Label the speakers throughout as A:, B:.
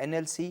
A: NLC,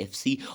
B: FC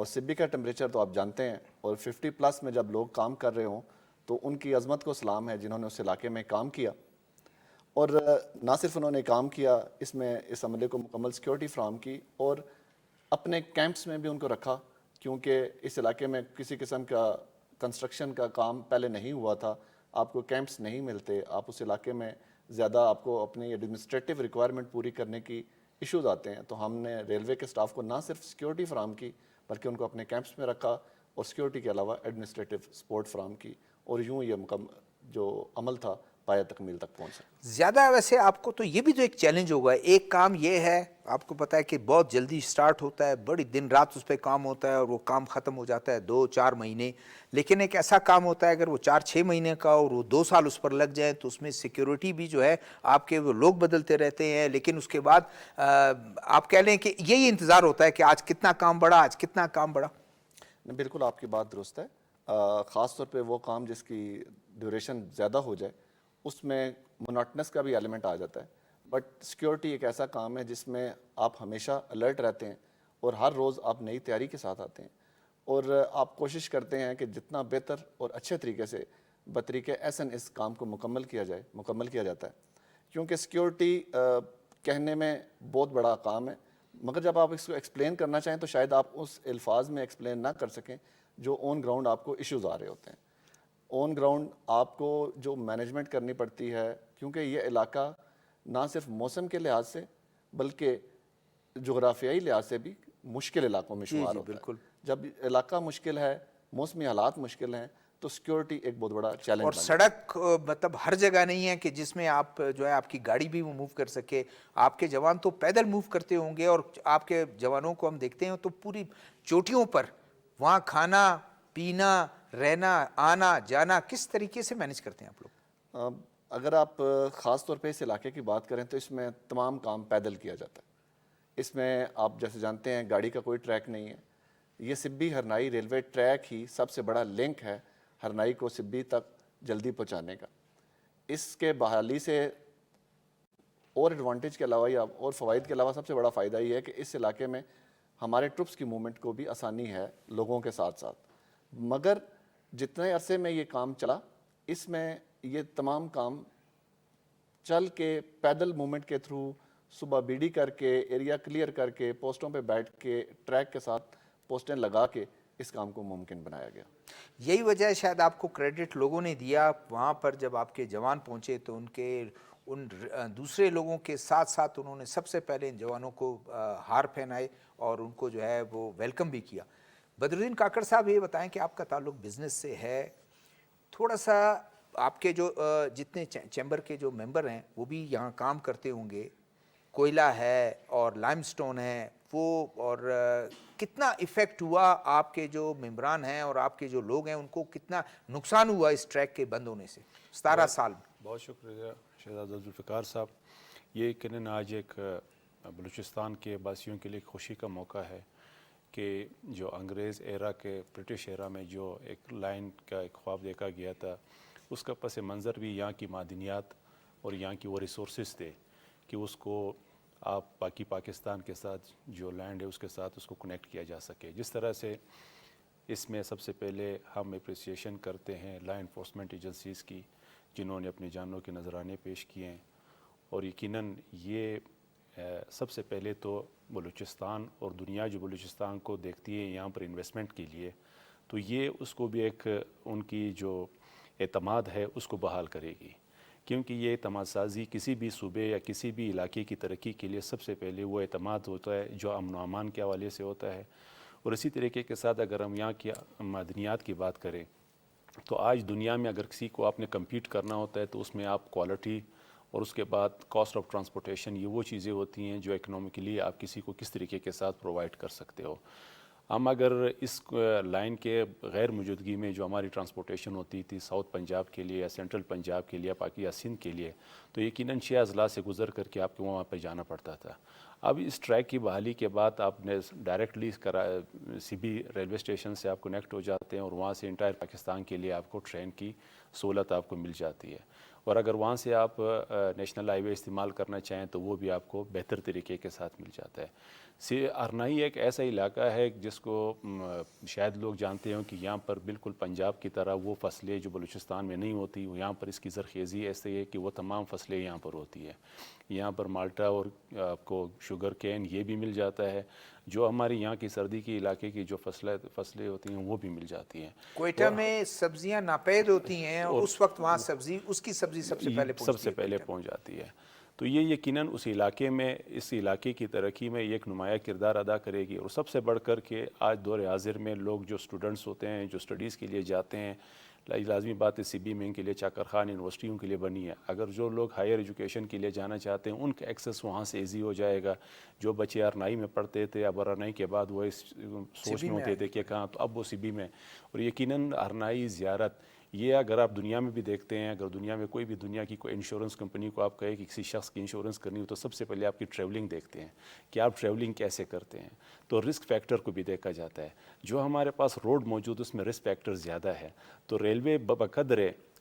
C: اور سبی کا temperature تو آپ جانتے ہیں, اور 50+ میں جب لوگ کام کر رہے ہوں تو ان کی عظمت کو سلام ہے جنہوں نے اس علاقے میں کام کیا. اور نہ صرف انہوں نے کام کیا, اس میں اس عملے کو مکمل سیکیورٹی فراہم کی, اور اپنے کیمپس میں بھی ان کو رکھا, کیونکہ اس علاقے میں کسی قسم کا کنسٹرکشن کا کام پہلے نہیں ہوا تھا, آپ کو کیمپس نہیں ملتے, آپ اس علاقے میں زیادہ آپ کو اپنی ایڈمنسٹریٹو ریکوائرمنٹ پوری کرنے کی ایشوز آتے ہیں. تو ہم نے ریلوے کے سٹاف کو نہ صرف سیکیورٹی فراہم کی بلکہ ان کو اپنے کیمپس میں رکھا, اور سیکیورٹی کے علاوہ ایڈمنسٹریٹو سپورٹ فراہم کی, اور یوں یہ جو عمل تھا پایہ تکمیل تک پہنچ سکا.
A: زیادہ ویسے آپ کو تو یہ بھی تو ایک چیلنج ہوگا. ایک کام یہ ہے, آپ کو پتہ ہے کہ بہت جلدی سٹارٹ ہوتا ہے, بڑی دن رات اس پہ کام ہوتا ہے, اور وہ کام ختم ہو جاتا ہے 2-4 مہینے. لیکن ایک ایسا کام ہوتا ہے اگر وہ 4-6 مہینے کا اور وہ 2 سال اس پر لگ جائیں تو اس میں سیکیورٹی بھی جو ہے, آپ کے وہ لوگ بدلتے رہتے ہیں, لیکن اس کے بعد آپ کہہ لیں کہ یہی انتظار ہوتا ہے کہ آج کتنا کام بڑھا, آج کتنا کام بڑھا.
C: بالکل آپ کی بات درست ہے. خاص طور پہ وہ کام جس کی ڈیوریشن زیادہ ہو جائے اس میں مونوٹنس کا بھی ایلیمنٹ آ جاتا ہے. بٹ سیکیورٹی ایک ایسا کام ہے جس میں آپ ہمیشہ الرٹ رہتے ہیں, اور ہر روز آپ نئی تیاری کے ساتھ آتے ہیں, اور آپ کوشش کرتے ہیں کہ جتنا بہتر اور اچھے طریقے سے بطریقہ احسن اس کام کو مکمل کیا جاتا ہے. کیونکہ سیکیورٹی کہنے میں بہت بڑا کام ہے, مگر جب آپ اس کو ایکسپلین کرنا چاہیں تو شاید آپ اس الفاظ میں ایکسپلین نہ کر سکیں جو آن گراؤنڈ آپ کو ایشوز آ رہے ہوتے ہیں. آن گراؤنڈ آپ کو جو مینجمنٹ کرنی پڑتی ہے, کیونکہ یہ علاقہ نہ صرف موسم کے لحاظ سے بلکہ جغرافیائی لحاظ سے بھی مشکل علاقوں میں شمار ہوتا ہے. جب علاقہ مشکل ہے, موسمی حالات مشکل ہیں, تو سیکیورٹی ایک بہت بڑا چیلنج.
A: اور سڑک مطلب ہر جگہ نہیں ہے کہ جس میں آپ جو ہے آپ کی گاڑی بھی موو کر سکے. آپ کے جوان تو پیدل موو کرتے ہوں گے, اور آپ کے جوانوں کو ہم دیکھتے ہیں تو پوری چوٹیوں پر وہاں کھانا پینا, رہنا, آنا جانا کس طریقے سے مینج کرتے ہیں آپ لوگ؟
C: اگر آپ خاص طور پہ اس علاقے کی بات کریں تو اس میں تمام کام پیدل کیا جاتا ہے. اس میں آپ جیسے جانتے ہیں گاڑی کا کوئی ٹریک نہیں ہے. یہ سبی ہرنائی ریلوے ٹریک ہی سب سے بڑا لنک ہے ہرنائی کو سبی تک جلدی پہنچانے کا. اس کے بحالی سے اور ایڈوانٹیج کے علاوہ یا اور فوائد کے علاوہ سب سے بڑا فائدہ یہ ہے کہ اس علاقے میں ہمارے ٹرپس کی موومنٹ کو بھی آسانی ہے لوگوں کے ساتھ ساتھ. مگر جتنے عرصے میں یہ کام چلا, اس میں یہ تمام کام چل کے پیدل موومنٹ کے تھرو صبح بیڈی کر کے, ایریا کلیئر کر کے, پوسٹوں پہ بیٹھ کے, ٹریک کے ساتھ پوسٹیں لگا کے اس کام کو ممکن بنایا گیا.
A: یہی وجہ ہے شاید آپ کو کریڈٹ لوگوں نے دیا. وہاں پر جب آپ کے جوان پہنچے تو ان دوسرے لوگوں کے ساتھ ساتھ انہوں نے سب سے پہلے ان جوانوں کو ہار پہنائے اور ان کو جو ہے وہ ویلکم بھی کیا. بدرالدین کاکڑ صاحب یہ بتائیں کہ آپ کا تعلق بزنس سے ہے, تھوڑا سا آپ کے جو جتنے چیمبر کے جو ممبر ہیں وہ بھی یہاں کام کرتے ہوں گے, کوئلہ ہے اور لائم سٹون ہے وہ, اور کتنا ایفیکٹ ہوا آپ کے جو ممبران ہیں اور آپ کے جو لوگ ہیں ان کو کتنا نقصان ہوا اس ٹریک کے بند ہونے سے 17 سال میں؟
D: بہت شکریہ شہزادہ ذوالفقار صاحب. یہ یقیناً آج ایک بلوچستان کے باسیوں کے لیے خوشی کا موقع ہے کہ جو انگریز ایرا کے برٹش ایرا میں جو ایک لائن کا ایک خواب دیکھا گیا تھا, اس کا پس منظر بھی یہاں کی معدنیات اور یہاں کی وہ ریسورسز تھے کہ اس کو آپ باقی پاکستان کے ساتھ جو لینڈ ہے اس کے ساتھ اس کو کنیکٹ کیا جا سکے. جس طرح سے اس میں سب سے پہلے ہم اپریسیشن کرتے ہیں لا انفورسمنٹ ایجنسیز کی جنہوں نے اپنی جانوں کے نذرانے پیش کیے ہیں, اور یقیناً یہ سب سے پہلے تو بلوچستان اور دنیا جو بلوچستان کو دیکھتی ہے یہاں پر انویسٹمنٹ کے لیے, تو یہ اس کو بھی ایک ان کی جو اعتماد ہے اس کو بحال کرے گی. کیونکہ یہ اعتماد سازی کسی بھی صوبے یا کسی بھی علاقے کی ترقی کے لیے سب سے پہلے وہ اعتماد ہوتا ہے جو امن و امان کے حوالے سے ہوتا ہے. اور اسی طریقے کے ساتھ اگر ہم یہاں کی معدنیات کی بات کریں تو آج دنیا میں اگر کسی کو آپ نے کمپیٹ کرنا ہوتا ہے تو اس میں آپ کوالٹی اور اس کے بعد کاسٹ آف ٹرانسپورٹیشن, یہ وہ چیزیں ہوتی ہیں جو اکنامکلی آپ کسی کو کس طریقے کے ساتھ پرووائڈ کر سکتے ہو. ہم اگر اس لائن کے غیر موجودگی میں جو ہماری ٹرانسپورٹیشن ہوتی تھی ساؤتھ پنجاب کے لیے یا سینٹرل پنجاب کے لیے باقی یا سندھ کے لیے, تو یقیناً 6 اضلاع سے گزر کر کے آپ کو وہاں پہ جانا پڑتا تھا. اب اس ٹریک کی بحالی کے بعد آپ نے ڈائریکٹلی سبی ریلوے اسٹیشن سے آپ کنیکٹ ہو جاتے ہیں اور وہاں سے انٹائر پاکستان کے لیے آپ کو ٹرین کی سہولت آپ کو مل جاتی ہے. اور اگر وہاں سے آپ نیشنل ہائی وے استعمال کرنا چاہیں تو وہ بھی آپ کو بہتر طریقے کے ساتھ مل جاتا ہے. ارنائی ایک ایسا علاقہ ہے جس کو شاید لوگ جانتے ہوں کہ یہاں پر بالکل پنجاب کی طرح وہ فصلیں جو بلوچستان میں نہیں ہوتی، یہاں پر اس کی زرخیزی ایسے ہے کہ وہ تمام فصلیں یہاں پر ہوتی ہے. یہاں پر مالٹا اور آپ کو شوگر کین یہ بھی مل جاتا ہے. جو ہماری یہاں کی سردی کے علاقے کی جو فصلیں ہوتی ہیں وہ بھی مل جاتی ہیں.
A: کوئٹہ میں سبزیاں ناپید ہوتی ہیں اور اس وقت وہاں اس کی سبزی سب سے پہلے
D: پہنچ جاتی ہے. تو یہ یقیناً اس علاقے میں، اس علاقے کی ترقی میں ایک نمایاں کردار ادا کرے گی. اور سب سے بڑھ کر کے آج دور حاضر میں لوگ جو اسٹوڈنٹس ہوتے ہیں، جو اسٹڈیز کے لیے جاتے ہیں، لازمی بات ہے CB میں ان کے لیے چاکر خان یونیورسٹیوں کے لیے بنی ہے. اگر جو لوگ ہائر ایجوکیشن کے لیے جانا چاہتے ہیں ان کا ایکسیس وہاں سے ایزی ہو جائے گا. جو بچے ارنائی میں پڑھتے تھے، اب ارنائی کے بعد وہ اس سوچ میں ہوتے تھے کہ کہاں، تو اب وہ CB میں. اور یقیناً ارنائی زیارت یہ اگر آپ دنیا میں بھی دیکھتے ہیں، اگر دنیا میں کوئی بھی دنیا کی کوئی انشورنس کمپنی کو آپ کہے کہ کسی شخص کی انشورنس کرنی ہو تو سب سے پہلے آپ کی ٹریولنگ دیکھتے ہیں کہ آپ ٹریولنگ کیسے کرتے ہیں. تو رسک فیکٹر کو بھی دیکھا جاتا ہے. جو ہمارے پاس روڈ موجود اس میں رسک فیکٹر زیادہ ہے. تو ریلوے بقدر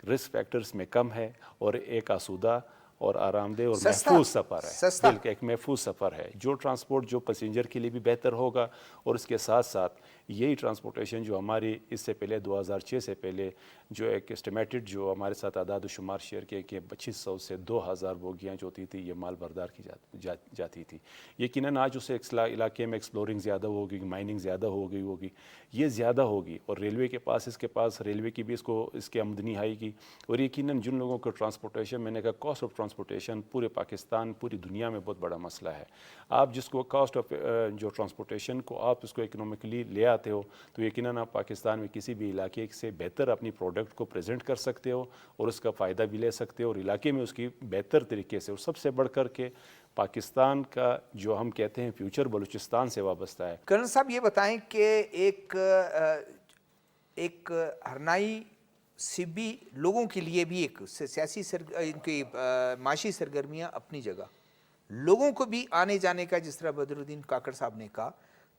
D: رسک فیکٹرز میں کم ہے اور ایک آسودہ اور آرام دہ اور محفوظ سفر ہے. بلکہ ایک محفوظ سفر ہے. جو ٹرانسپورٹ جو پیسنجر کے لیے بھی بہتر ہوگا، اور اس کے ساتھ ساتھ یہی ٹرانسپورٹیشن جو ہماری اس سے پہلے 2006 سے پہلے جو ایک اسٹیمیٹڈ جو ہمارے ساتھ اعداد و شمار شیئر کے کہ 2500 سے 2000 بوگیاں جو ہوتی تھی یہ مال بردار کی جاتی تھی. یقیناً آج اسے علاقے میں ایکسپلورنگ زیادہ ہوگی، مائننگ زیادہ ہوگی، یہ زیادہ ہوگی. اور ریلوے کے پاس ریلوے کی بھی اس کی آمدنی آئے گی. اور یقیناً جن لوگوں کو ٹرانسپورٹیشن، میں نے کہا کاسٹ آف ٹرانسپورٹیشن پورے پاکستان، پوری دنیا میں بہت بڑا مسئلہ ہے. آپ جس کو کاسٹ آف جو ٹرانسپورٹیشن کو آپ اس کو اکنومکلی لے آتے ہو تو یقیناً آپ پاکستان میں کسی بھی علاقے سے بہتر اپنی پروڈکٹ کو پریزنٹ کر سکتے ہو اور اس کا فائدہ بھی لے سکتے ہو، اور علاقے میں اس کی بہتر طریقے سے. اور سب سے بڑھ کر کے پاکستان کا جو ہم کہتے ہیں فیوچر بلوچستان سے وابستہ ہے.
A: کرنل صاحب یہ بتائیں کہ ایک ہرنائی CB لوگوں کے لیے بھی ایک سیاسی ان کی معاشی سرگرمیاں اپنی جگہ، لوگوں کو بھی آنے جانے کا، جس طرح بدر الدین کاکڑ صاحب نے کہا،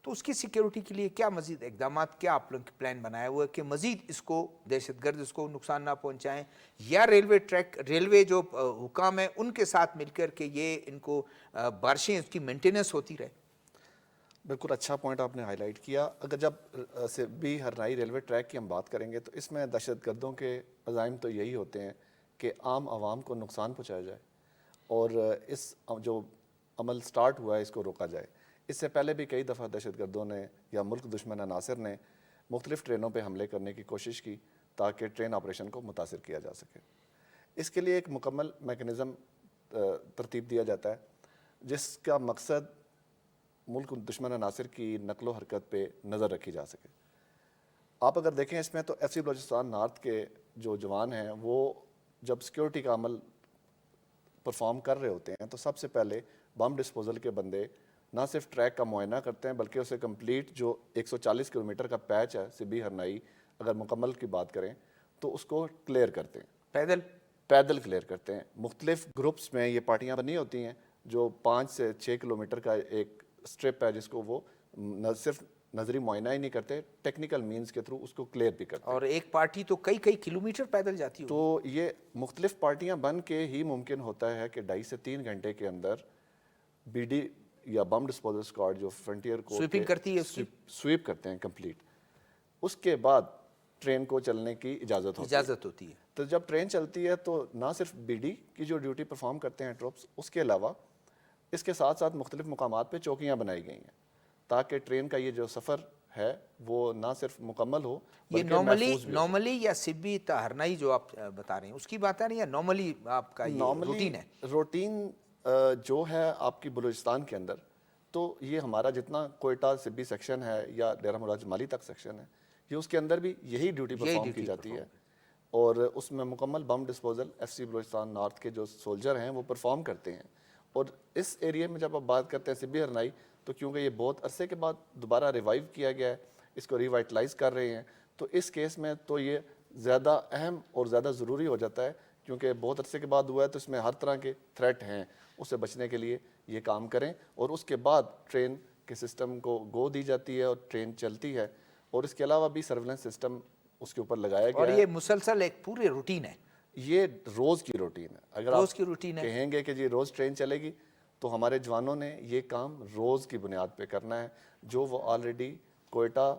A: تو اس کی سیکیورٹی کے لیے کیا مزید اقدامات، کیا آپ لوگوں کی پلان بنایا ہوا ہے کہ مزید اس کو دہشت گرد اس کو نقصان نہ پہنچائیں، یا ریلوے جو حکام ہیں ان کے ساتھ مل کر کے یہ ان کو بارشیں اس کی مینٹیننس ہوتی رہے؟
C: بالکل اچھا پوائنٹ آپ نے ہائی لائٹ کیا. اگر جب بھی ہرنائی ریلوے ٹریک کی ہم بات کریں گے تو اس میں دہشت گردوں کے عزائم تو یہی ہوتے ہیں کہ عام عوام کو نقصان پہنچایا جائے اور اس جو عمل سٹارٹ ہوا ہے اس کو روکا جائے. اس سے پہلے بھی کئی دفعہ دہشت گردوں نے یا ملک دشمن عناصر نے مختلف ٹرینوں پہ حملے کرنے کی کوشش کی تاکہ ٹرین آپریشن کو متاثر کیا جا سکے. اس کے لیے ایک مکمل میکنزم ترتیب دیا جاتا ہے جس کا مقصد ملک دشمن عناصر کی نقل و حرکت پہ نظر رکھی جا سکے. آپ اگر دیکھیں اس میں تو FC بلوچستان نارتھ کے جو جوان ہیں وہ جب سیکیورٹی کا عمل پرفارم کر رہے ہوتے ہیں تو سب سے پہلے بم ڈسپوزل کے بندے نہ صرف ٹریک کا معائنہ کرتے ہیں بلکہ اسے کمپلیٹ جو 140 کلومیٹر کا پیچ ہے CB ہرنائی، اگر مکمل کی بات کریں تو اس کو کلیئر کرتے ہیں، پیدل کلیئر کرتے ہیں. مختلف گروپس میں یہ پارٹیاں بنی ہوتی ہیں جو 5 سے 6 کلومیٹر کا ایک سٹرپ ہے جس کو وہ نہ صرف نظری معائنہ ہی نہیں کرتے، ٹیکنیکل مینز کے تھرو اس کو کلیئر بھی کرتے ہیں.
A: اور ایک پارٹی تو کئی کلومیٹر پیدل جاتی ہے.
C: تو یہ مختلف پارٹیاں بن کے ہی ممکن ہوتا ہے کہ 2.5 سے 3 گھنٹے کے اندر BD یا بم ڈسپوزل اسکواڈ جو فرنٹیئر کو
A: سویپنگ کرتی ہے،
C: سویپ کرتے ہیں کمپلیٹ. اس کے بعد ٹرین کو چلنے کی اجازت ہوتی ہے. تو جب ٹرین چلتی ہے تو نہ صرف BD کی جو ڈیوٹی پرفارم کرتے ہیں ٹروپس، اس کے علاوہ اس کے ساتھ ساتھ مختلف مقامات پہ چوکیاں بنائی گئی ہیں تاکہ ٹرین کا یہ جو سفر ہے وہ نہ صرف مکمل ہو
A: بلکہ محفوظ بھی. نارملی یا CB ہرنائی جو آپ بتا رہے ہیں اس کی بات ہے نا، یا نارملی آپ کا یہ روٹین ہے؟
C: روٹین جو ہے آپ کی بلوچستان کے اندر تو یہ ہمارا جتنا کوئٹہ CB سیکشن ہے یا ڈیرہ مراد جمالی تک سیکشن ہے، یہ اس کے اندر بھی یہی ڈیوٹی پرفارم کی جاتی ہے. اور اس میں مکمل bomb disposal FC Balochistan north کے جو سولجر ہیں وہ پرفارم کرتے ہیں. اور اس ایریے میں جب آپ بات کرتے ہیں CB ہرنائی تو کیونکہ یہ بہت عرصے کے بعد دوبارہ ریوائیو کیا گیا ہے، اس کو ریوائٹلائز کر رہے ہیں، تو اس کیس میں تو یہ زیادہ اہم اور زیادہ ضروری ہو جاتا ہے کیونکہ بہت عرصے کے بعد ہوا ہے تو اس میں ہر طرح کے تھریٹ ہیں. اس سے بچنے کے لیے یہ کام کریں اور اس کے بعد ٹرین کے سسٹم کو گو دی جاتی ہے اور ٹرین چلتی ہے. اور اس کے علاوہ بھی سرویلنس سسٹم اس کے اوپر لگایا گیا ہے.
A: اور یہ مسلسل ایک پورے روٹین ہے،
C: یہ روز کی روٹین ہے. اگر
A: روز
C: آپ
A: کی روٹین ہے،
C: کہیں گے کہ جی روز ٹرین چلے گی تو ہمارے جوانوں نے یہ کام روز کی بنیاد پہ کرنا ہے جو وہ آلریڈی کوئٹہ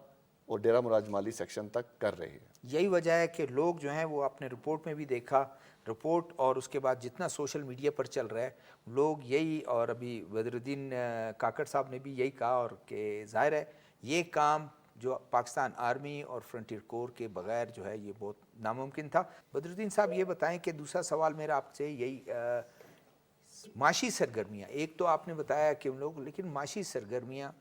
C: اور ڈیرہ مراد جمالی سیکشن تک کر رہی ہے.
A: یہی وجہ ہے کہ لوگ جو ہیں وہ آپ نے رپورٹ میں بھی دیکھا, رپورٹ اور اس کے بعد جتنا سوشل میڈیا پر چل رہا ہے لوگ یہی, اور ابھی بدر الدین کاکڑ صاحب نے بھی یہی کہا, اور کہ ظاہر ہے یہ کام جو پاکستان آرمی اور فرنٹیئر کور کے بغیر جو ہے یہ بہت ناممکن تھا. بدر الدین صاحب یہ بتائیں کہ دوسرا سوال میرا آپ سے یہی, معاشی سرگرمیاں, ایک تو آپ نے بتایا کہ ہم لوگ, لیکن معاشی سرگرمیاں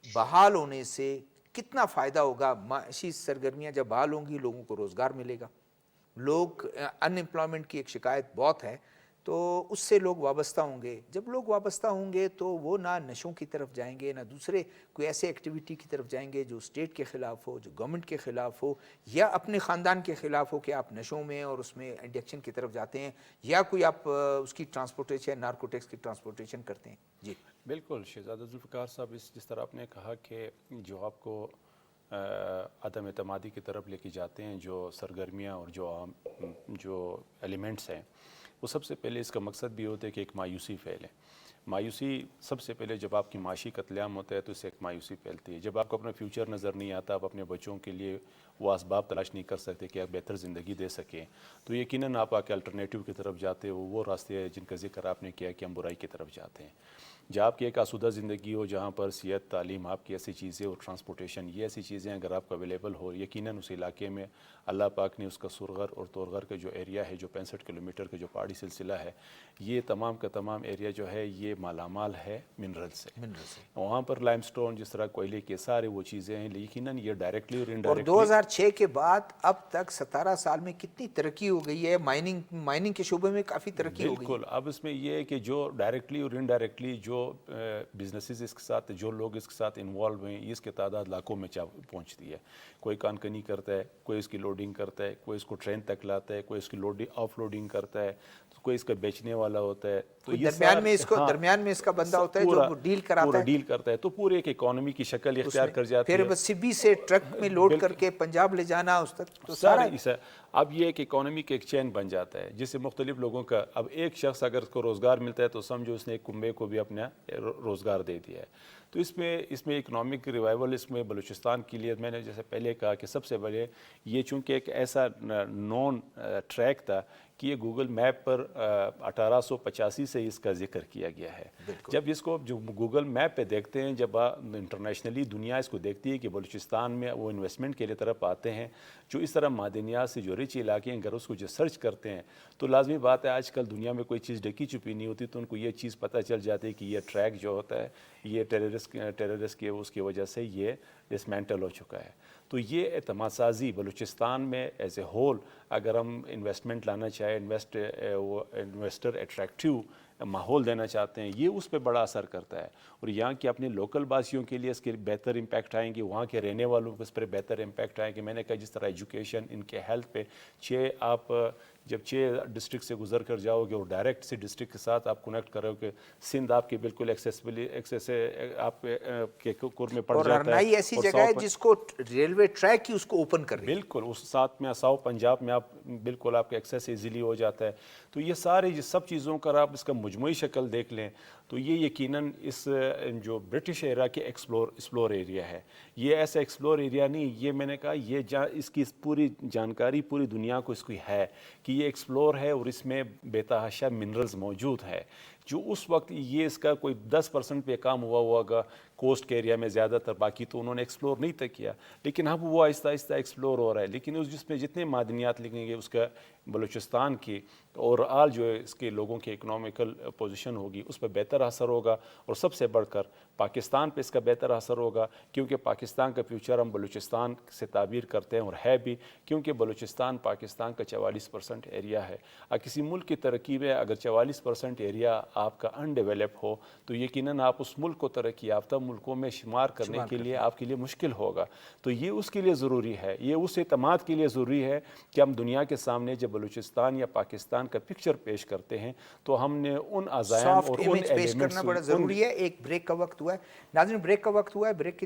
A: بحال ہونے سے کتنا فائدہ ہوگا؟ معاشی سرگرمیاں جب بحال ہوں گی لوگوں کو روزگار ملے گا. لوگ ان امپلائمنٹ کی ایک شکایت بہت ہے, تو اس سے لوگ وابستہ ہوں گے. جب لوگ وابستہ ہوں گے تو وہ نہ نشوں کی طرف جائیں گے, نہ دوسرے کوئی ایسے ایکٹیویٹی کی طرف جائیں گے جو اسٹیٹ کے خلاف ہو, جو گورنمنٹ کے خلاف ہو, یا اپنے خاندان کے خلاف ہو کہ آپ نشوں میں اور اس میں ایڈکشن کی طرف جاتے ہیں, یا کوئی آپ اس کی ٹرانسپورٹیشن, نارکوٹکس کی ٹرانسپورٹیشن کرتے ہیں. جی
D: بالکل شہزادہ ذوالفقار صاحب, جس طرح آپ نے کہا کہ جو آپ کو عدم اعتمادی کی طرف لے کے جاتے ہیں جو سرگرمیاں اور جو ایلیمنٹس ہیں, وہ سب سے پہلے اس کا مقصد بھی ہوتا ہے کہ ایک مایوسی پھیلے. مایوسی سب سے پہلے جب آپ کی معاشی قتل عام ہوتا ہے تو اس سے ایک مایوسی پھیلتی ہے. جب آپ کو اپنا فیوچر نظر نہیں آتا, آپ اپنے بچوں کے لیے وہ اسباب تلاش نہیں کر سکتے کہ آپ بہتر زندگی دے سکیں, تو یقیناً آپ آ کے الٹرنیٹیو کی طرف جاتے ہو. وہ راستے ہیں جن کا ذکر آپ نے کیا کہ ہم برائی کی طرف جاتے ہیں. جہاں آپ کی ایک آسودہ زندگی ہو, جہاں پر صحت, تعلیم, آپ کی ایسی چیزیں اور ٹرانسپورٹیشن, یہ ایسی چیزیں اگر آپ کو اویلیبل ہو, یقیناً اس علاقے میں اللہ پاک نے اس کا سرغر اور تورغر کا جو ایریا ہے, جو 65 کلومیٹر کا جو پہاڑی سلسلہ ہے, یہ تمام کا تمام ایریا جو ہے یہ مالا مال ہے منرل سے. وہاں پر لائم سٹون, جس طرح کوئلے کے سارے وہ چیزیں ہیں, یقیناً یہ ڈائریکٹلی اور انڈائریکٹلی.
A: اور 2006 کے بعد اب تک 17 سال میں کتنی ترقی ہو گئی ہے, مائننگ کے شعبے میں کافی ترقی ہو گئی.
D: بالکل. اب اس میں یہ ہے کہ جو ڈائریکٹلی اور انڈائریکٹلی جو بزنسز اس کے ساتھ, جو لوگ اس کے ساتھ انوالو ہیں, اس کی تعداد لاکھوں میں پہنچتی ہے. کوئی کان کنی کرتا ہے, کوئی اس کی لوڈنگ کرتا ہے, کوئی اس کو ٹرین تک لاتا ہے, کوئی اس کی آف لوڈنگ کرتا ہے, کوئی اس کا بیچنے والا ہوتا ہے. تو یہ
A: درمیان میں اس کا بندہ ہوتا ہے جو ڈیل
D: کرتا ہے, تو پورے ایک اکانومی کی شکل اختیار کر جاتی ہے.
A: پھر سبی سے ٹرک میں لوڈ کر کے پنجاب لے جانا, اس تک تو سارا
D: اب یہ ایک اکانومی کا ایک چین بن جاتا ہے جس سے مختلف لوگوں کا, اب ایک شخص اگر اس کو روزگار ملتا ہے تو سمجھو اس نے ایک کنبے کو بھی اپنا روزگار دے دیا ہے. تو اس میں اکنامک ریوائول اس میں بلوچستان کے لیے, میں نے جیسے پہلے کہا کہ سب سے بڑے یہ چونکہ ایک ایسا نون ٹریک تھا کہ یہ گوگل میپ پر 1885 سے اس کا ذکر کیا گیا ہے. جب اس کو جو گوگل میپ پہ دیکھتے ہیں, جب انٹرنیشنلی دنیا اس کو دیکھتی ہے کہ بلوچستان میں وہ انویسٹمنٹ کے لیے طرف آتے ہیں, جو اس طرح معدنیات سے جو رچ علاقے ہیں, اگر اس کو جو سرچ کرتے ہیں تو لازمی بات ہے آج کل دنیا میں کوئی چیز ڈھکی چھپی نہیں ہوتی, تو ان کو یہ چیز پتہ چل جاتی ہے کہ یہ ٹریک جو ہوتا ہے یہ ٹیررسٹ کے اس کی وجہ سے یہ ڈسمینٹل ہو چکا ہے. تو یہ اعتماد سازی بلوچستان میں ایز اے ہول, اگر ہم انویسٹمنٹ لانا چاہیں, انویسٹر اٹریکٹیو ماحول دینا چاہتے ہیں, یہ اس پہ بڑا اثر کرتا ہے. اور یہاں کے اپنے لوکل باسیوں کے لیے اس کے بہتر امپیکٹ آئیں گے, وہاں کے رہنے والوں کو اس پر بہتر امپیکٹ آئیں گے. میں نے کہا جس طرح ایجوکیشن, ان کے ہیلتھ پہ, آپ جب 6 ڈسٹرکٹ سے گزر کر جاؤ گے اور ڈائریکٹ سے ڈسٹرکٹ کے ساتھ آپ کنیکٹ کرو گے, سندھ آپ کے بالکل ایکسیس آپ کے کور میں پڑ جاتا ہے.
A: اور ہرنائی ایسی جگہ ہے جس کو ریلوے ٹریک ہی اس کو اوپن کر رہی ہے.
D: بالکل, اس ساتھ میں ساؤتھ پنجاب میں آپ بالکل آپ کا ایکسیس ایزیلی ہو جاتا ہے. تو یہ سارے سب چیزوں کا آپ اس کا مجموعی شکل دیکھ لیں تو یہ یقیناً اس جو برٹش ایرا کے ایکسپلور ایریا ہے, یہ ایسا ایکسپلور ایریا نہیں, یہ میں نے کہا یہ اس کی پوری جانکاری پوری دنیا کو اس کی ہے کہ یہ ایکسپلور ہے اور اس میں بے تحاشا منرلز موجود ہے. جو اس وقت یہ اس کا کوئی 10% پہ کام ہوا ہوگا کوسٹ کے ایریا میں زیادہ تر, باقی تو انہوں نے ایکسپلور نہیں تک کیا, لیکن اب وہ آہستہ آہستہ ایکسپلور ہو رہا ہے. لیکن جس میں جتنے معدنیات لگیں گے اس کا بلوچستان کی اور آل جو ہے اس کے لوگوں کی اکنامیکل پوزیشن ہوگی اس پہ بہتر اثر ہوگا, اور سب سے بڑھ کر پاکستان پہ اس کا بہتر اثر ہوگا, کیونکہ پاکستان کا فیوچر ہم بلوچستان سے تعبیر کرتے ہیں اور ہے بھی, کیونکہ بلوچستان پاکستان کا 44% ایریا ہے. کسی ملک کی ترقی میں اگر 44% ایریا آپ کا ان ڈیولپ ہو تو یقیناً آپ اس ملک کو ترقی یافتہ ملکوں میں شمار کرنے کے لیے آپ کے لیے مشکل ہوگا. تو یہ اس کے لیے ضروری ہے, یہ اس اعتماد کے لیے ضروری ہے کہ ہم دنیا کے سامنے جب بلوچستان یا پاکستان کا پکچر پیش کرتے ہیں تو ہم نے ان عزائم اور ان
A: ایمیج پیش کرنا بڑا ضروری ہے. ایک بریک کا وقت ہوا ہے ناظرین, بریک کا وقت ہوا ہے. بریک کی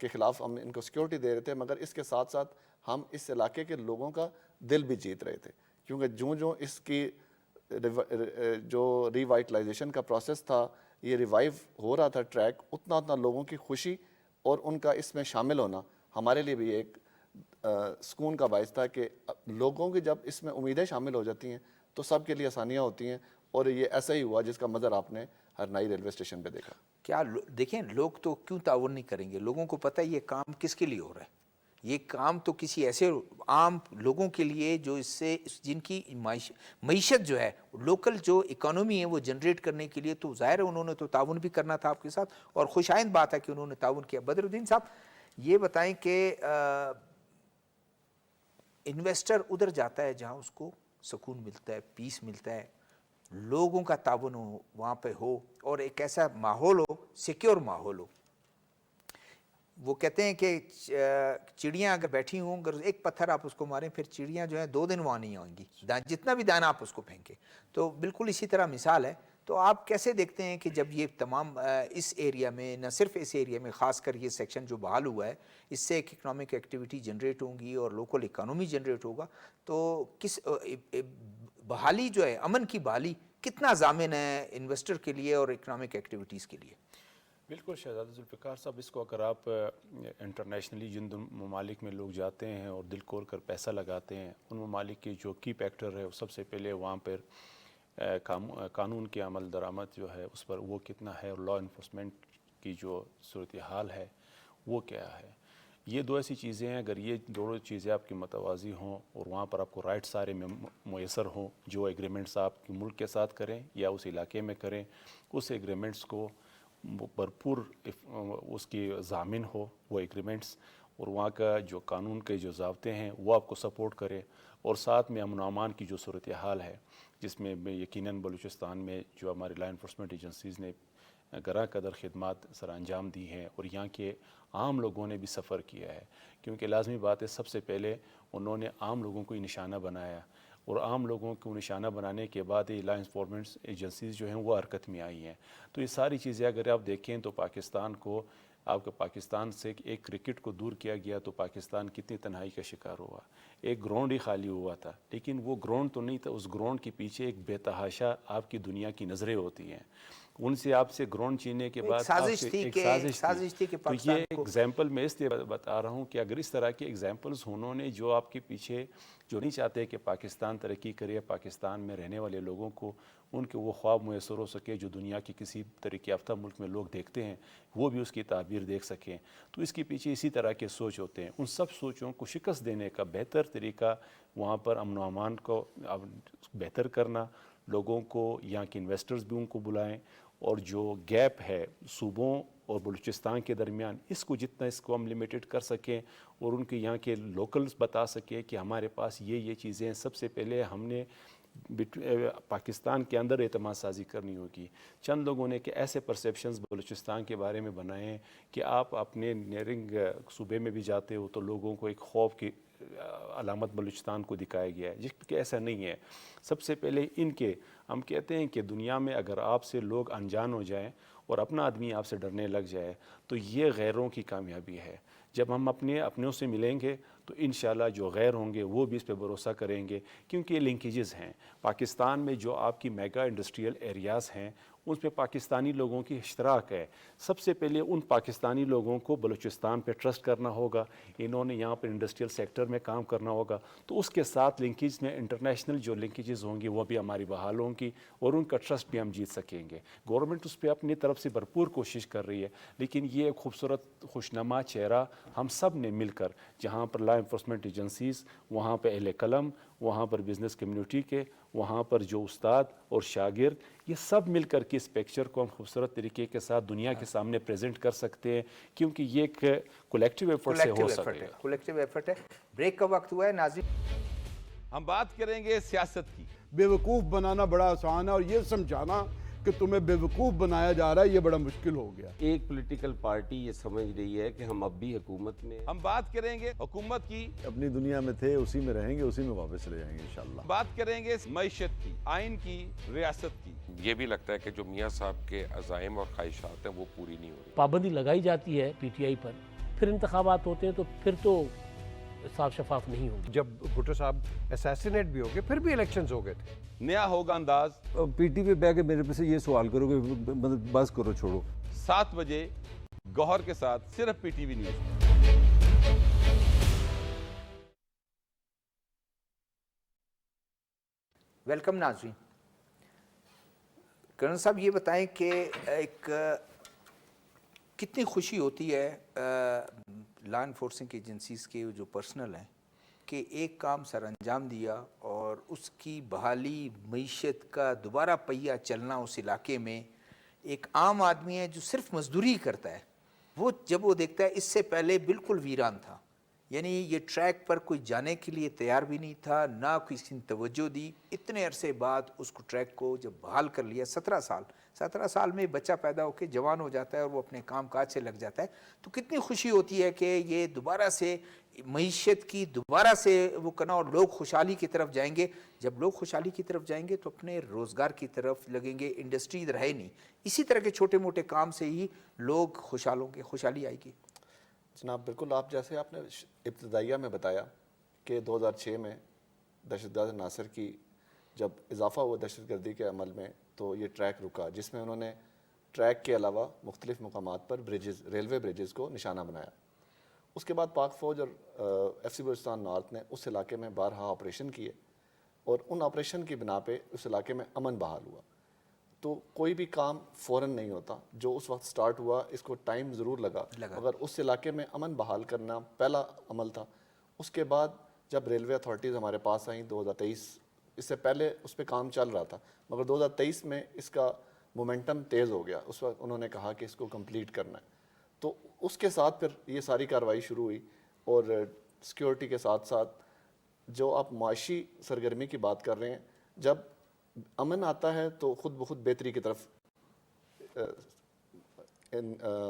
C: کے خلاف ہم ان کو سیکیورٹی دے رہے تھے، مگر اس کے ساتھ ساتھ ہم اس علاقے کے لوگوں کا دل بھی جیت رہے تھے، کیونکہ جو اس کی جو ریوائٹلائزیشن کا پروسیس تھا، یہ ریوائیو ہو رہا تھا ٹریک، اتنا لوگوں کی خوشی اور ان کا اس میں شامل ہونا ہمارے لیے بھی ایک سکون کا باعث تھا کہ لوگوں کی جب اس میں امیدیں شامل ہو جاتی ہیں تو سب کے لیے آسانیاں ہوتی ہیں، اور یہ ایسا ہی ہوا جس کا منظر آپ نے ہرنائی ریلوے اسٹیشن پہ دیکھا۔
A: کیا دیکھیں لوگ تو کیوں تعاون نہیں کریں گے؟ لوگوں کو پتہ ہے یہ کام کس کے لیے ہو رہا ہے، یہ کام تو کسی ایسے عام لوگوں کے لیے جو اس سے جن کی معیشت جو ہے لوکل جو اکانومی ہے وہ جنریٹ کرنے کے لیے، تو ظاہر ہے انہوں نے تو تعاون بھی کرنا تھا آپ کے ساتھ، اور خوش آئند بات ہے کہ انہوں نے تعاون کیا۔ بدر الدین صاحب یہ بتائیں کہ انویسٹر ادھر جاتا ہے جہاں اس کو سکون ملتا ہے، پیس ملتا ہے، لوگوں کا تعاون ہو وہاں پہ ہو، اور ایک ایسا ماحول ہو، سیکیور ماحول ہو۔ وہ کہتے ہیں کہ چڑیاں اگر بیٹھی ہوں، اگر ایک پتھر آپ اس کو ماریں پھر چڑیاں جو ہیں 2 دن وہاں نہیں آئیں گی، جتنا بھی دانہ آپ اس کو پھینکیں۔ تو بالکل اسی طرح مثال ہے۔ تو آپ کیسے دیکھتے ہیں کہ جب یہ تمام اس ایریا میں، نہ صرف اس ایریا میں، خاص کر یہ سیکشن جو بحال ہوا ہے، اس سے ایک اکنامک ایکٹیویٹی جنریٹ ہوں گی اور لوکل اکانومی جنریٹ ہوگا، تو کس بحالی جو ہے، امن کی بحالی کتنا ضامن ہے انویسٹر کے لیے اور اکنامک ایکٹیویٹیز کے لیے؟
D: بالکل شہزادہ ذوالفقار صاحب، اس کو اگر آپ انٹرنیشنلی جن ممالک میں لوگ جاتے ہیں اور دل کھول کر پیسہ لگاتے ہیں، ان ممالک کے جو کی فیکٹر ہے، سب سے پہلے وہاں پر قانون کی عمل درآمد جو ہے اس پر وہ کتنا ہے، اور لا انفورسمنٹ کی جو صورتحال ہے وہ کیا ہے۔ یہ 2 ایسی چیزیں ہیں، اگر یہ دونوں چیزیں آپ کی متوازی ہوں اور وہاں پر آپ کو رائٹ سارے میسر ہوں، جو ایگریمنٹس آپ کے ملک کے ساتھ کریں یا اس علاقے میں کریں، اس ایگریمنٹس کو بھرپور اس کی ضامن ہو وہ ایگریمنٹس، اور وہاں کا جو قانون کے جو ضابطے ہیں وہ آپ کو سپورٹ کرے، اور ساتھ میں امن و امان کی جو صورتحال ہے، جس میں یقیناً بلوچستان میں جو ہماری لا انفورسمنٹ ایجنسیز نے گراں قدر خدمات سر انجام دی ہیں، اور یہاں کے عام لوگوں نے بھی سفر کیا ہے، کیونکہ لازمی بات ہے سب سے پہلے انہوں نے عام لوگوں کو نشانہ بنایا، اور عام لوگوں کو نشانہ بنانے کے بعد یہ لا انفورسمنٹ ایجنسیز جو ہیں وہ حرکت میں آئی ہیں۔ تو یہ ساری چیزیں اگر آپ دیکھیں تو پاکستان کو، آپ کے پاکستان سے ایک کرکٹ کو دور کیا گیا تو پاکستان کتنی تنہائی کا شکار ہوا، ایک گراؤنڈ ہی خالی ہوا تھا، لیکن وہ گراؤنڈ تو نہیں تھا، اس گراؤنڈ کے پیچھے ایک بے تحاشا آپ کی دنیا کی نظریں ہوتی ہیں، ان سے آپ سے گراؤنڈ چھیننے کے بعد
A: سازش تھی کہ
D: تو یہ ایک ایگزامپل میں اس لیے بتا رہا ہوں کہ اگر اس طرح کے ایگزامپلز انہوں نے جو آپ کے پیچھے جو نہیں چاہتے کہ پاکستان ترقی کرے، پاکستان میں رہنے والے لوگوں کو ان کے وہ خواب میسر ہو سکے جو دنیا کے کسی ترقی یافتہ ملک میں لوگ دیکھتے ہیں، وہ بھی اس کی تعبیر دیکھ سکیں، تو اس کے پیچھے اسی طرح کے سوچ ہوتے ہیں۔ ان سب سوچوں کو شکست دینے کا بہتر طریقہ وہاں پر امن و امان کو بہتر کرنا، لوگوں کو، یہاں کے انویسٹرز بھی ان کو بلائیں، اور جو گیپ ہے صوبوں اور بلوچستان کے درمیان، اس کو جتنا اس کو ہم لمیٹڈ کر سکیں، اور ان کے یہاں کے لوکلز بتا سکیں کہ ہمارے پاس یہ چیزیں ہیں۔ سب سے پہلے ہم نے پاکستان کے اندر اعتماد سازی کرنی ہوگی۔ چند لوگوں نے کہ ایسے پرسیپشنز بلوچستان کے بارے میں بنائے ہیں کہ آپ اپنے نیرنگ صوبے میں بھی جاتے ہو تو لوگوں کو ایک خوف کی علامت بلوچستان کو دکھایا گیا ہے، جبکہ ایسا نہیں ہے۔ سب سے پہلے ہم کہتے ہیں کہ دنیا میں اگر آپ سے لوگ انجان ہو جائیں اور اپنا آدمی آپ سے ڈرنے لگ جائے تو یہ غیروں کی کامیابی ہے۔ جب ہم اپنوں سے ملیں گے تو انشاءاللہ جو غیر ہوں گے وہ بھی اس پہ بھروسہ کریں گے، کیونکہ یہ لنکیجز ہیں۔ پاکستان میں جو آپ کی میگا انڈسٹریل ایریاز ہیں اس پہ پاکستانی لوگوں کی اشتراک ہے۔ سب سے پہلے ان پاکستانی لوگوں کو بلوچستان پہ ٹرسٹ کرنا ہوگا، انہوں نے یہاں پر انڈسٹریل سیکٹر میں کام کرنا ہوگا، تو اس کے ساتھ لنکیج میں انٹرنیشنل جو لنکیجز ہوں گی وہ بھی ہماری بحال ہوں گی، اور ان کا ٹرسٹ بھی ہم جیت سکیں گے۔ گورنمنٹ اس پہ اپنی طرف سے بھرپور کوشش کر رہی ہے، لیکن یہ ایک خوبصورت خوشنما چہرہ ہم سب نے مل کر، جہاں پر لا انفورسمنٹ ایجنسیز، وہاں پہ اہل قلم، وہاں پر بزنس کمیونٹی کے، وہاں پر جو استاد اور شاگرد، یہ سب مل کر کے اس پکچر کو ہم خوبصورت طریقے کے ساتھ دنیا کے سامنے پریزنٹ کر سکتے ہیں، کیونکہ یہ ایک کولیکٹیو ایفرٹ سے ہو سکے گا۔
A: کولیکٹیو ایفرٹ ہے۔ بریک کا وقت ہوا ہے ناظرین۔
E: ہم بات کریں گے سیاست کی۔ بیوقوف بنانا بڑا آسان ہے، اور یہ سمجھانا کہ تمہیں بیوقوف بنایا جا رہا ہے، یہ بڑا مشکل ہو گیا.
F: ایک پولیٹیکل پارٹی یہ سمجھ رہی ہے کہ ہم اب بھی حکومت میں.
G: ہم بات کریں گے حکومت کی.
H: اپنی دنیا میں تھے، اسی میں رہیں گے، اسی میں واپس چلے جائیں گے انشاءاللہ.
G: بات کریں گے معیشت کی، آئین کی، ریاست کی.
I: یہ بھی لگتا ہے کہ جو میاں صاحب کے عزائم اور خواہشات ہیں وہ پوری نہیں ہو رہی.
J: پابندی لگائی جاتی ہے پی ٹی آئی پر، پھر انتخابات ہوتے ہیں تو پھر تو صاف شفاف نہیں ہوں گے.
K: جب بھٹو صاحب اسیسینیٹ بھی ہو گئے پھر بھی الیکشنز ہو گئے تھے.
G: نیا ہوگا انداز.
H: پی ٹی پہ بیٹھ کے میرے پہ سے یہ سوال کرو کہ بس کرو، چھوڑو.
G: 7 بجے گوہر کے ساتھ صرف P T V news.
A: Welcome ناظرین. کرن صاحب یہ بتائیں کہ ایک کتنی خوشی ہوتی ہے لا انفورسنگ ایجنسیز کے جو پرسنل ہیں کہ ایک کام سر انجام دیا اور اس کی بحالی، معیشت کا دوبارہ پہیہ چلنا اس علاقے میں. ایک عام آدمی ہے جو صرف مزدوری کرتا ہے، وہ جب وہ دیکھتا ہے اس سے پہلے بالکل ویران تھا، یعنی یہ ٹریک پر کوئی جانے کے لیے تیار بھی نہیں تھا، نہ کسی نے توجہ دی. اتنے عرصے بعد اس کو ٹریک کو جب بحال کر لیا، 17 سال میں بچہ پیدا ہو کے جوان ہو جاتا ہے اور وہ اپنے کام کاج سے لگ جاتا ہے، تو کتنی خوشی ہوتی ہے کہ یہ دوبارہ سے معیشت کی دوبارہ سے وہ کنا اور لوگ خوشحالی کی طرف جائیں گے. جب لوگ خوشحالی کی طرف جائیں گے تو اپنے روزگار کی طرف لگیں گے. انڈسٹری رہے نہیں، اسی طرح کے چھوٹے موٹے کام سے ہی لوگ خوشحال ہوں گے، خوشحالی آئے گی.
C: جناب بالکل، آپ جیسے آپ نے ابتدائیہ میں بتایا کہ 2006 میں دہشت گرد ناصر کی جب اضافہ ہوا دہشت گردی کے عمل میں تو یہ ٹریک رکا، جس میں انہوں نے ٹریک کے علاوہ مختلف مقامات پر بریجز، ریلوے بریجز کو نشانہ بنایا. اس کے بعد پاک فوج اور ایف سی بلوچستان نارتھ نے اس علاقے میں بارہا آپریشن کیے اور ان آپریشن کی بنا پہ اس علاقے میں امن بحال ہوا. تو کوئی بھی کام فوراً نہیں ہوتا. جو اس وقت سٹارٹ ہوا اس کو ٹائم ضرور لگا، مگر اس علاقے میں امن بحال کرنا پہلا عمل تھا. اس کے بعد جب ریلوے اتھارٹیز ہمارے پاس آئیں 2023، اس سے پہلے اس پہ کام چل رہا تھا، مگر 2023 میں اس کا مومنٹم تیز ہو گیا. اس وقت انہوں نے کہا کہ اس کو کمپلیٹ کرنا ہے، تو اس کے ساتھ پھر یہ ساری کارروائی شروع ہوئی. اور سیکیورٹی کے ساتھ ساتھ جو آپ معاشی سرگرمی کی بات کر رہے ہیں، جب امن آتا ہے تو خود بخود بہتری کی طرف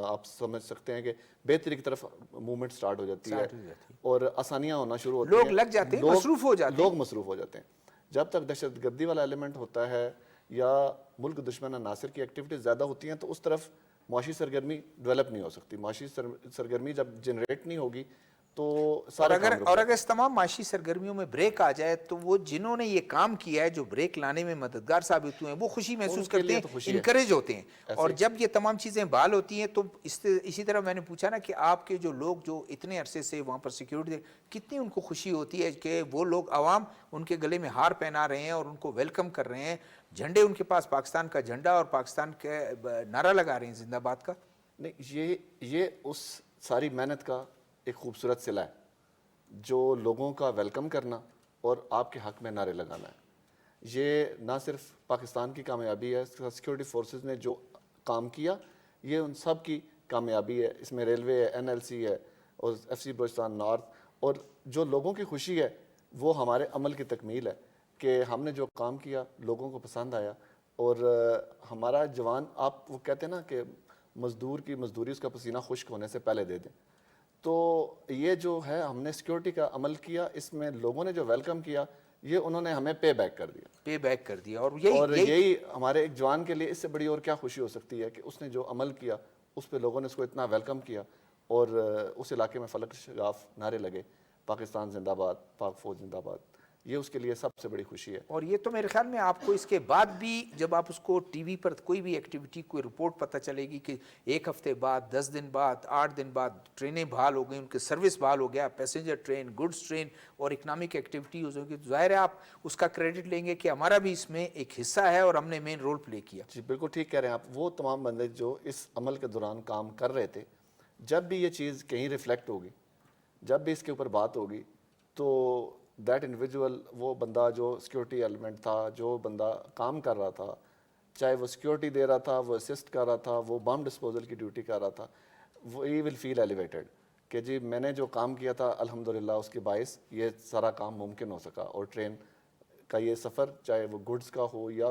C: آپ سمجھ سکتے ہیں کہ بہتری کی طرف موومنٹ سٹارٹ ہو جاتی ہے اور آسانیاں ہونا شروع ہوتی ہیں.
A: لوگ لگ جاتے ہیں، مصروف ہو جاتے ہیں.
C: لوگ مصروف ہو جاتے ہیں. جب تک دہشت گردی والا ایلیمنٹ ہوتا ہے یا ملک دشمن ناصر کی ایکٹیویٹیز زیادہ ہوتی ہیں تو اس طرف معاشی سرگرمی ڈیولپ نہیں ہو سکتی. معاشی سرگرمی جب جنریٹ نہیں ہوگی تو
A: اور اگر اس تمام معاشی سرگرمیوں میں بریک آ جائے تو وہ جنہوں نے یہ کام کیا ہے، جو بریک لانے میں مددگار ثابت ہوئے ہیں، وہ خوشی محسوس کرتے ہیں، انکریج ہوتے ہیں. اور جب یہ تمام چیزیں بحال ہوتی ہیں تو اسی طرح میں نے پوچھا نا کہ آپ کے جو لوگ جو اتنے عرصے سے وہاں پر سیکیورٹی، کتنی ان کو خوشی ہوتی ہے کہ وہ لوگ عوام ان کے گلے میں ہار پہنا رہے ہیں اور ان کو ویلکم کر رہے ہیں، جھنڈے ان کے پاس پاکستان کا جھنڈا اور پاکستان کا نعرہ لگا رہے ہیں زندہ باد کا.
C: نہیں، یہ اس ساری محنت کا ایک خوبصورت صلہ ہے، جو لوگوں کا ویلکم کرنا اور آپ کے حق میں نعرے لگانا ہے. یہ نہ صرف پاکستان کی کامیابی ہے، سیکیورٹی فورسز نے جو کام کیا یہ ان سب کی کامیابی ہے. اس میں ریلوے ہے، این ایل سی ہے اور ایف سی بلوچستان نارتھ، اور جو لوگوں کی خوشی ہے وہ ہمارے عمل کی تکمیل ہے کہ ہم نے جو کام کیا لوگوں کو پسند آیا. اور ہمارا جوان، آپ وہ کہتے ہیں نا کہ مزدور کی مزدوری اس کا پسینہ خشک ہونے سے پہلے دے دیں، تو یہ جو ہے ہم نے سیکیورٹی کا عمل کیا، اس میں لوگوں نے جو ویلکم کیا یہ انہوں نے ہمیں پے بیک کر دیا. اور یہی ہمارے ایک جوان کے لیے اس سے بڑی اور کیا خوشی ہو سکتی ہے کہ اس نے جو عمل کیا اس پہ لوگوں نے اس کو اتنا ویلکم کیا اور اس علاقے میں فلک شگاف نعرے لگے، پاکستان زندہ باد، پاک فوج زندہ باد. یہ اس کے لیے سب سے بڑی خوشی ہے.
A: اور یہ تو میرے خیال میں آپ کو اس کے بعد بھی جب آپ اس کو ٹی وی پر کوئی بھی ایکٹیویٹی، کوئی رپورٹ پتہ چلے گی کہ 1 ہفتے بعد، 10 دن بعد، 8 دن بعد ٹرینیں بحال ہو گئی، ان کے سروس بحال ہو گیا، پیسنجر ٹرین، گڈس ٹرین اور اکنامک ایکٹیویٹی ہو گئی، تو ظاہر ہے آپ اس کا کریڈٹ لیں گے کہ ہمارا بھی اس میں ایک حصہ ہے اور ہم نے مین رول پلے کیا.
C: جی بالکل ٹھیک کہہ رہے ہیں آپ. وہ تمام بندے جو اس عمل کے دوران کام کر رہے تھے، جب بھی یہ چیز کہیں ریفلیکٹ ہوگی، جب بھی اس کے اوپر بات ہوگی، تو دیٹ انڈیویجول، وہ بندہ جو سیکیورٹی ایلیمنٹ تھا، جو بندہ کام کر رہا تھا، چاہے وہ سیکیورٹی دے رہا تھا، وہ اسسٹ کر رہا تھا، وہ بم ڈسپوزل کی ڈیوٹی کر رہا تھا، وہ ہی ول فیل ایلیویٹڈ کہ جی میں نے جو کام کیا تھا الحمدللہ اس کے باعث یہ سارا کام ممکن ہو سکا. اور ٹرین کا یہ سفر، چاہے وہ گڈز کا ہو یا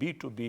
D: B2B